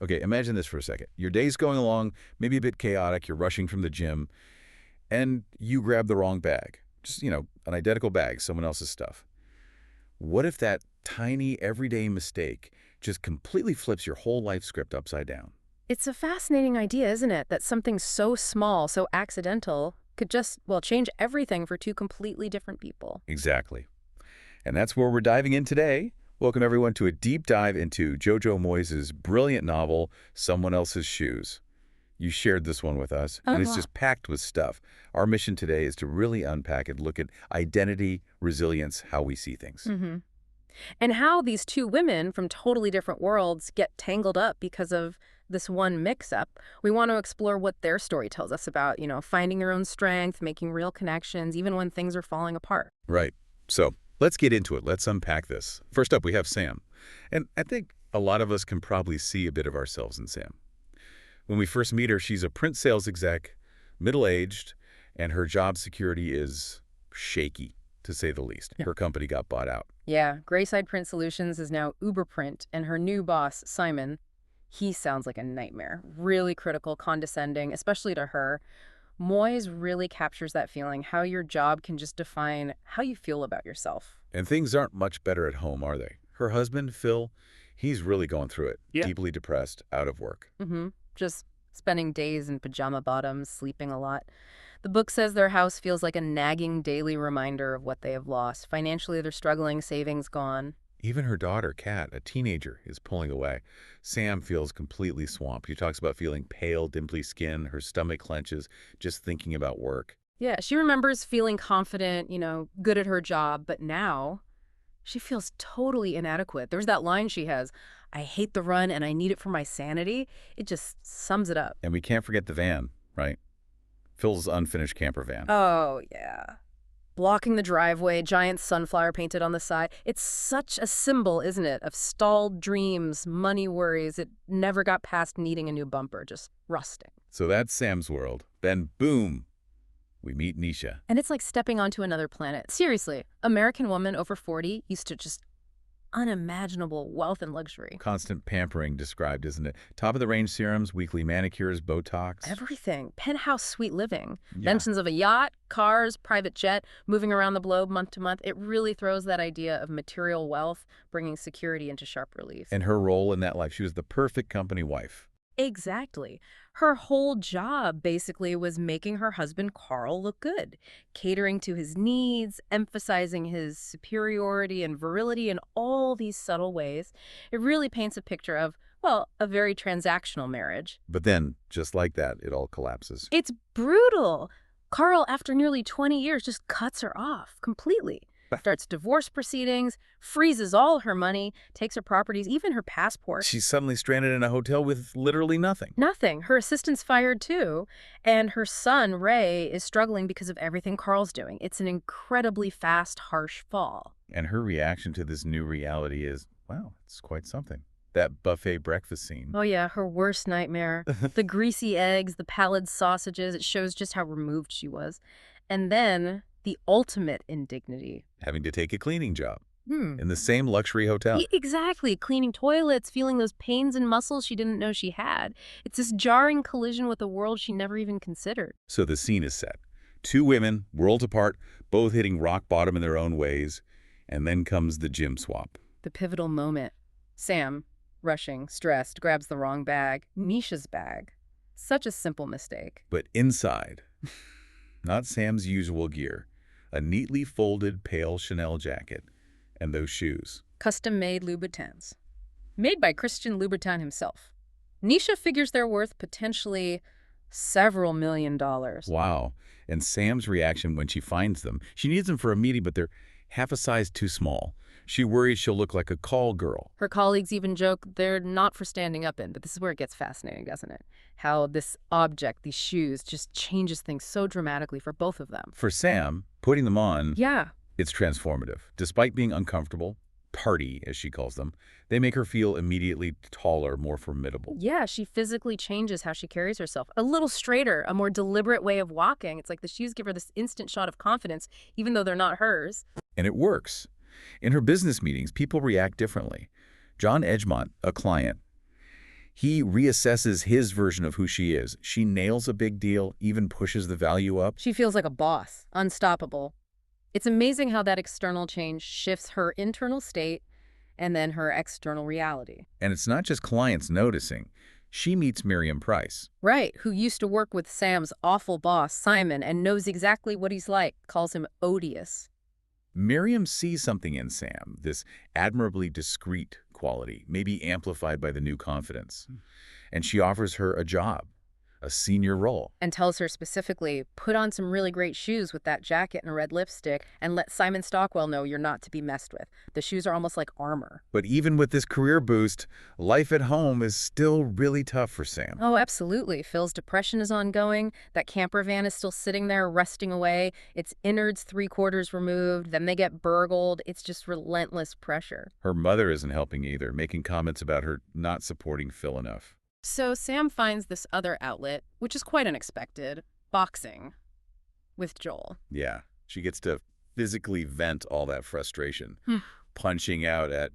Okay, imagine this for a second. Your day's going along, maybe a bit chaotic, you're rushing from the gym, and you grab the wrong bag. Just, an identical bag, someone else's stuff. What if that tiny, everyday mistake just completely flips your whole life script upside down? It's a fascinating idea, isn't it? That something so small, so accidental, could just, well, change everything for two completely different people. Exactly. And that's where we're diving in today. Welcome, everyone, to a deep dive into Jojo Moyes' brilliant novel, Someone Else's Shoes. You shared this one with us, and it's Wow. just packed with stuff. Our mission today is to really unpack and look at identity, resilience, how we see things. hmm And how these two women from totally different worlds get tangled up because of this one mix-up. We want to explore what their story tells us about, finding your own strength, making real connections, even when things are falling apart. Right. So let's get into it. Let's unpack this. First up, we have Sam. And I think a lot of us can probably see a bit of ourselves in Sam. When we first meet her, she's a print sales exec, middle-aged, and her job security is shaky, to say the least. Yeah. Her company got bought out. Yeah, Grayside Print Solutions is now Uberprint, and her new boss, Simon, he sounds like a nightmare. Really critical, condescending, especially to her. Moyes really captures that feeling, how your job can just define how you feel about yourself. And things aren't much better at home, are they? Her husband, Phil, he's really going through it. Yeah. Deeply depressed, out of work. Just spending days in pajama bottoms, sleeping a lot. The book says their house feels like a nagging daily reminder of what they have lost. Financially, they're struggling, savings gone. Even her daughter, Kat, a teenager, is pulling away. Sam feels completely swamped. She talks about feeling pale, dimply skin. Her stomach clenches just thinking about work. Yeah, she remembers feeling confident, good at her job, but now she feels totally inadequate. There's that line she has, I hate the run and I need it for my sanity. It just sums it up. And we can't forget the van, right? Phil's unfinished camper van. Oh, yeah. Blocking the driveway, giant sunflower painted on the side. It's such a symbol, isn't it, of stalled dreams, money worries. It never got past needing a new bumper, just rusting. So that's Sam's world. Then, boom, we meet Nisha. And it's like stepping onto another planet. Seriously, American woman over 40 used to just unimaginable wealth and luxury. Constant pampering described, isn't it? Top-of-the-range serums, weekly manicures, Botox. Everything. Penthouse sweet living. Yeah. Mentions of a yacht, cars, private jet, moving around the globe month to month. It really throws that idea of material wealth, bringing security into sharp relief. And her role in that life, she was the perfect company wife. Exactly. Her whole job basically was making her husband Carl look good, catering to his needs, emphasizing his superiority and virility in all these subtle ways. It really paints a picture of, well, a very transactional marriage. But then, just like that, it all collapses. It's brutal. Carl, after nearly 20 years, just cuts her off completely. Starts divorce proceedings, freezes all her money, takes her properties, even her passport. She's suddenly stranded in a hotel with literally nothing. Nothing. Her assistant's fired too. And her son, Ray, is struggling because of everything Carl's doing. It's an incredibly fast, harsh fall. And her reaction to this new reality is, wow, it's quite something. That buffet breakfast scene. Oh yeah, her worst nightmare. The greasy eggs, the pallid sausages, it shows just how removed she was. And then the ultimate indignity. Having to take a cleaning job in the same luxury hotel. Exactly. Cleaning toilets, feeling those pains and muscles she didn't know she had. It's this jarring collision with a world she never even considered. So the scene is set. Two women, worlds apart, both hitting rock bottom in their own ways. And then comes the gym swap. The pivotal moment. Sam, rushing, stressed, grabs the wrong bag. Nisha's bag. Such a simple mistake. But inside, not Sam's usual gear, a neatly folded pale Chanel jacket, and those shoes. Custom-made Louboutins. Made by Christian Louboutin himself. Nisha figures they're worth potentially several $1 million. Wow. And Sam's reaction when she finds them, she needs them for a meeting, but they're half a size too small. She worries she'll look like a call girl. Her colleagues even joke they're not for standing up in, but this is where it gets fascinating, doesn't it? How this object, these shoes, just changes things so dramatically for both of them. For Sam, putting them on, Yeah. it's transformative. Despite being uncomfortable, tardy, as she calls them, they make her feel immediately taller, more formidable. Yeah, she physically changes how she carries herself. A little straighter, a more deliberate way of walking. It's like the shoes give her this instant shot of confidence, even though they're not hers. And it works. In her business meetings, people react differently. John Edgemont, a client, He reassesses his version of who she is. She nails a big deal, even pushes the value up. She feels like a boss, unstoppable. It's amazing how that external change shifts her internal state and then her external reality. And it's not just clients noticing. She meets Miriam Price. Right, who used to work with Sam's awful boss, Simon, and knows exactly what he's like, calls him odious. Miriam sees something in Sam, this admirably discreet quality, maybe amplified by the new confidence. And she offers her a job, a senior role. And tells her specifically, put on some really great shoes with that jacket and a red lipstick, and let Simon Stockwell know you're not to be messed with. The shoes are almost like armor. But even with this career boost, life at home is still really tough for Sam. Oh, absolutely. Phil's depression is ongoing. That camper van is still sitting there rusting away. Its innards 3/4 removed. Then they get burgled. It's just relentless pressure. Her mother isn't helping either, making comments about her not supporting Phil enough. So Sam finds this other outlet, which is quite unexpected, boxing, with Joel. Yeah, she gets to physically vent all that frustration, punching out at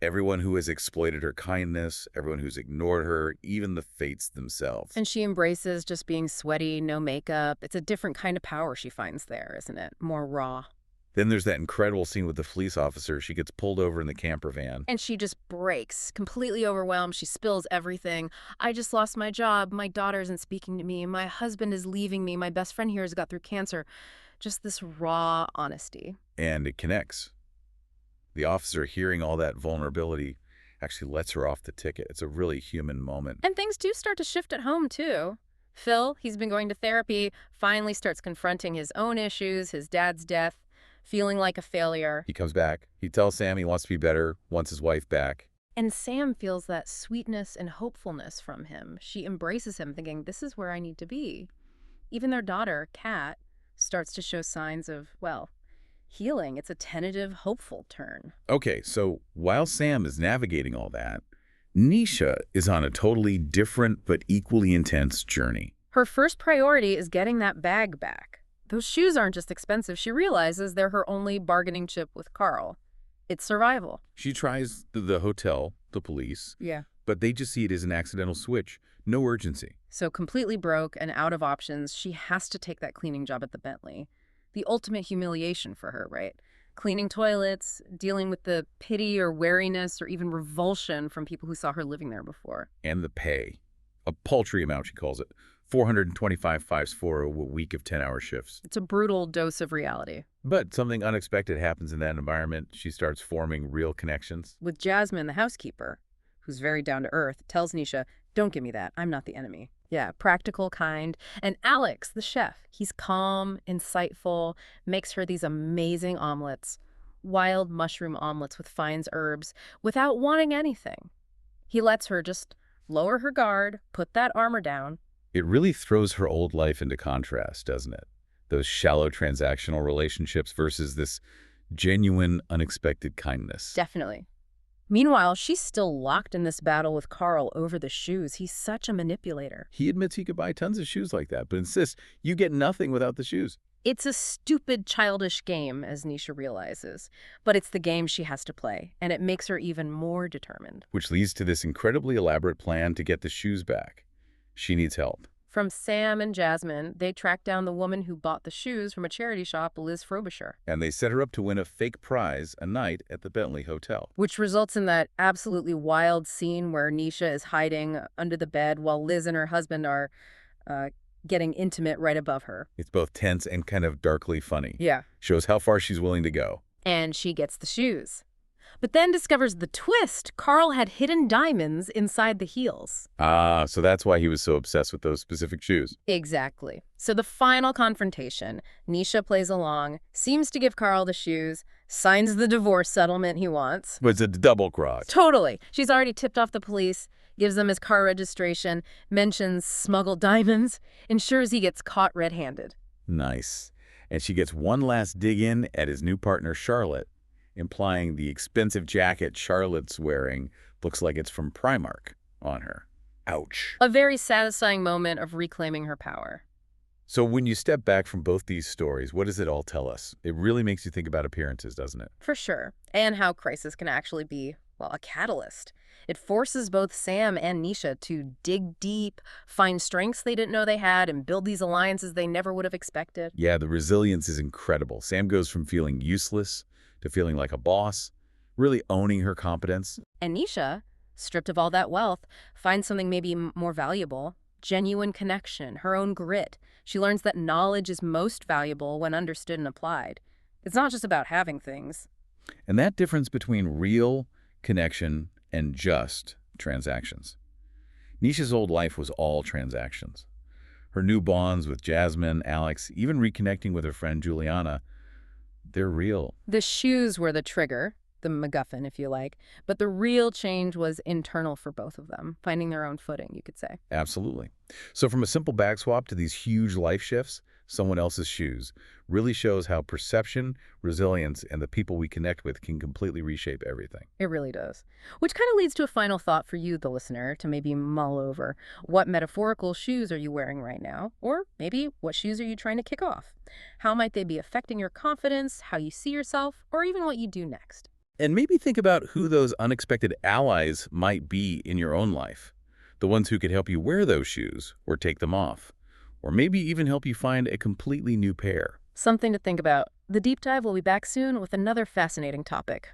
everyone who has exploited her kindness, everyone who's ignored her, even the fates themselves. And she embraces just being sweaty, no makeup. It's a different kind of power she finds there, isn't it? More raw. Then there's that incredible scene with the police officer. She gets pulled over in the camper van. And she just breaks, completely overwhelmed. She spills everything. I just lost my job. My daughter isn't speaking to me. My husband is leaving me. My best friend here has got through cancer. Just this raw honesty. And it connects. The officer, hearing all that vulnerability, actually lets her off the ticket. It's a really human moment. And things do start to shift at home, too. Phil, he's been going to therapy, finally starts confronting his own issues, his dad's death, feeling like a failure. He comes back. He tells Sam he wants to be better, wants his wife back. And Sam feels that sweetness and hopefulness from him. She embraces him, thinking, this is where I need to be. Even their daughter, Kat, starts to show signs of, well, healing. It's a tentative, hopeful turn. Okay, so while Sam is navigating all that, Nisha is on a totally different but equally intense journey. Her first priority is getting that bag back. Those shoes aren't just expensive. She realizes they're her only bargaining chip with Carl. It's survival. She tries the hotel, the police, Yeah. but they just see it as an accidental switch. No urgency. So completely broke and out of options, she has to take that cleaning job at the Bentley. The ultimate humiliation for her, right? Cleaning toilets, dealing with the pity or wariness or even revulsion from people who saw her living there before. And the pay. A paltry amount, she calls it. 425 for a week of 10-hour shifts. It's a brutal dose of reality. But something unexpected happens in that environment. She starts forming real connections. With Jasmine, the housekeeper, who's very down to earth, tells Nisha, don't give me that. I'm not the enemy. Yeah, practical, kind. And Alex, the chef, he's calm, insightful, makes her these amazing omelets, wild mushroom omelets with fines herbs, without wanting anything. He lets her just lower her guard, put that armor down. It really throws her old life into contrast, doesn't it? Those shallow transactional relationships versus this genuine, unexpected kindness. Definitely. Meanwhile, she's still locked in this battle with Carl over the shoes. He's such a manipulator. He admits he could buy tons of shoes like that, but insists you get nothing without the shoes. It's a stupid, childish game, as Nisha realizes. But it's the game she has to play, and it makes her even more determined. Which leads to this incredibly elaborate plan to get the shoes back. She needs help. From Sam and Jasmine, they track down the woman who bought the shoes from a charity shop, Liz Frobisher. And they set her up to win a fake prize a night at the Bentley Hotel. Which results in that absolutely wild scene where Nisha is hiding under the bed while Liz and her husband are getting intimate right above her. It's both tense and kind of darkly funny. Yeah. Shows how far she's willing to go. And she gets the shoes. But then discovers the twist. Carl had hidden diamonds inside the heels. Ah, so that's why he was so obsessed with those specific shoes. Exactly. So the final confrontation, Nisha plays along, seems to give Carl the shoes, signs the divorce settlement he wants. But it's a double cross. Totally. She's already tipped off the police, gives them his car registration, mentions smuggled diamonds, ensures he gets caught red-handed. Nice. And she gets one last dig in at his new partner, Charlotte, implying the expensive jacket Charlotte's wearing looks like it's from Primark on her. Ouch. A very satisfying moment of reclaiming her power. So when you step back from both these stories, what does it all tell us? It really makes you think about appearances, doesn't it? For sure. And how crisis can actually be well, a catalyst. It forces both Sam and Nisha to dig deep, find strengths they didn't know they had, and build these alliances they never would have expected. Yeah, the resilience is incredible. Sam goes from feeling useless to feeling like a boss, really owning her competence. And Nisha, stripped of all that wealth, finds something maybe more valuable, genuine connection, her own grit. She learns that knowledge is most valuable when understood and applied. It's not just about having things. And that difference between real connection and just transactions. Nisha's old life was all transactions. Her new bonds with Jasmine, Alex, even reconnecting with her friend Juliana, they're real. The shoes were the trigger, the MacGuffin, if you like, but the real change was internal for both of them, finding their own footing, you could say. Absolutely. So from a simple bag swap to these huge life shifts, someone else's shoes really shows how perception, resilience, and the people we connect with can completely reshape everything. It really does. Which kind of leads to a final thought for you, the listener, to maybe mull over. What metaphorical shoes are you wearing right now? Or maybe what shoes are you trying to kick off? How might they be affecting your confidence, how you see yourself, or even what you do next? And maybe think about who those unexpected allies might be in your own life. The ones who could help you wear those shoes or take them off. Or maybe even help you find a completely new pair. Something to think about. The Deep Dive will be back soon with another fascinating topic.